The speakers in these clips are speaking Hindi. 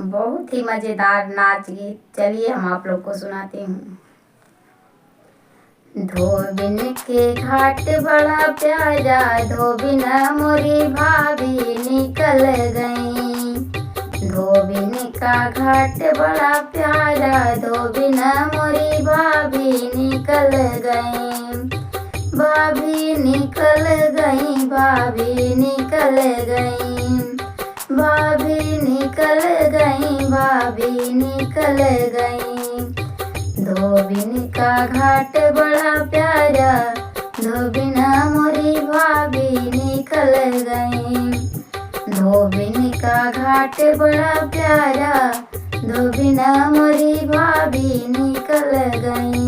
बहुत ही मज़ेदार नाच गीत। चलिए हम आप लोग को सुनाती हूँ। धोबिन के घाट बड़ा प्यारा, धोबिन मोरी भाभी निकल गई। धोबिन का घाट बड़ा प्यारा, धोबिन मोरी भाभी निकल गई। भाभी निकल गई, भाभी निकल गई, भाभी निकल गई, भाभी निकल गई। धोबिन का घाट बड़ा प्यारा, धोबिन मोरी भाभी निकल गई। धोबिन का घाट बड़ा प्यारा, धोबिन मोरी भाभी निकल गई।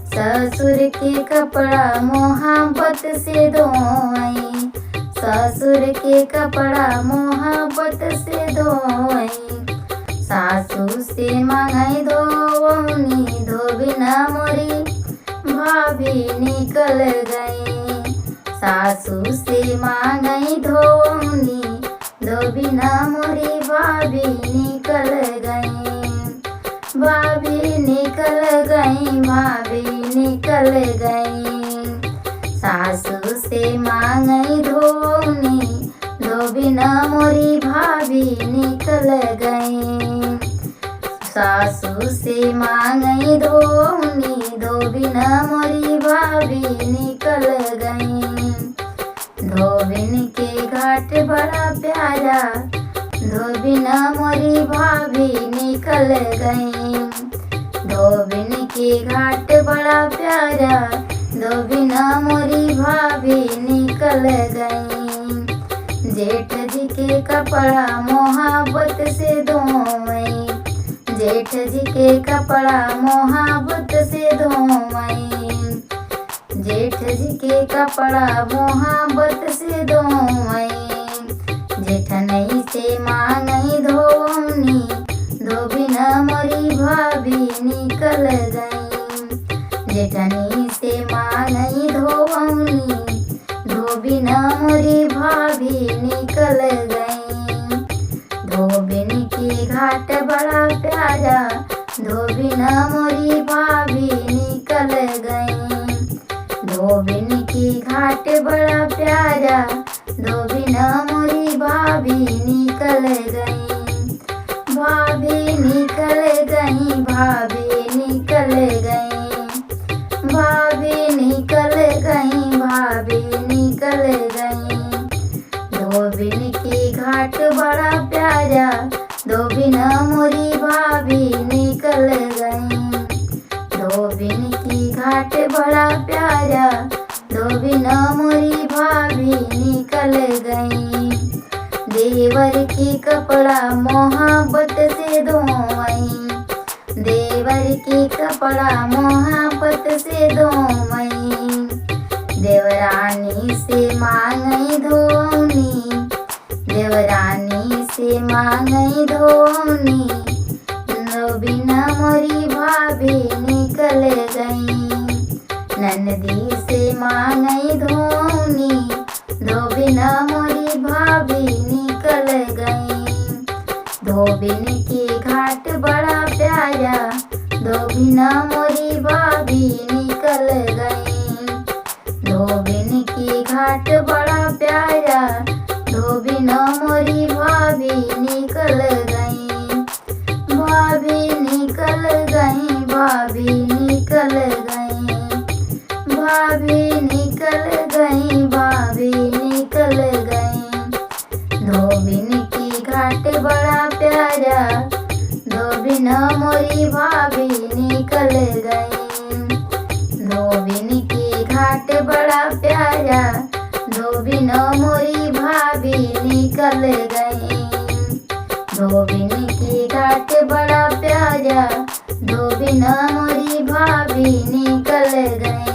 ससुर के कपड़ा मोहब्बत से धोई, ससुर के कपड़ा मोहब्बत से धोई। सासू से मांगई धोवनी, धोबिन मोरी भाभी निकल गई। सासू से मांगई धोवनी, धोबिन मोरी भाभी निकल गई। भाभी निकल गई, भाभी निकल गई। सासू से मांगई धोवनी, धोबिन मोरी भाभी निकल गई। सासू से मांगई धोवनी, धोबिन मोरी भाभी निकल गई। धोबिन के घाट बड़ा प्यारा, धोबिन मोरी भाभी निकल गई। धोबिन के घाट बड़ा प्यारा, धोबिन मोरी भाभी निकल गई। जेठ जी के कपड़ा मोहब्बत से धोई, जेठ जी के कपड़ा मोहब्बत से धोई। जेठ जी के कपड़ा मोहब्बत से धोई। जेठनई से मांगई धोवनी, धोबिन मोरी भाभी निकल गई। जेठनी से मांगई धोवनी, धोबिन मोरी भाभी निकल गई। धोबिन के घाट बड़ा प्यारा, धोबिन मोरी भाभी निकल गई। धोबिन के घाट बड़ा प्यारा, धोबिन मोरी भाभी निकल गई। भाभी निकल गई, भाभी निकल गई, भाभी निकल गई, भाभी निकल गई। धोबिन के घाट बड़ा प्यारा, धोबिन मोरी भाभी निकल गई। धोबिन के घाट बड़ा प्यारा, धोबिन मोरी भाभी निकल गई। देवर के कपड़ा मोहब्बत से धोई, देवर के कपड़ा मोहब्बत से धोई। देवरानी से मांगई धोवनी, देवरानी से मांगई धोवनी, धोबिन मोरी भाभी निकल गई। ननदी से मांगई धोवनी, धोबिन मोरी भाभी निकल गई। धोबिन के घाट बड़ा प्यारा, धोबिन मोरी भाभी निकल गई। धोबिन के घाट बड़ा प्यारा, धोबिन मोरी भाभी निकल गई। भाभी निकल गई, भाभी निकल गई, भाभी निकल गई, भाभी निकल गई। धोबिन के घाट बड़ा प्यारा, धोबिन मोरी भाभी निकल गई। धोबिन के घाट बड़ा प्यारा, धोबिन मोरी भाभी निकल गई। धोबिन के घाट बड़ा प्यारा, धोबिन मोरी भाभी निकल गई।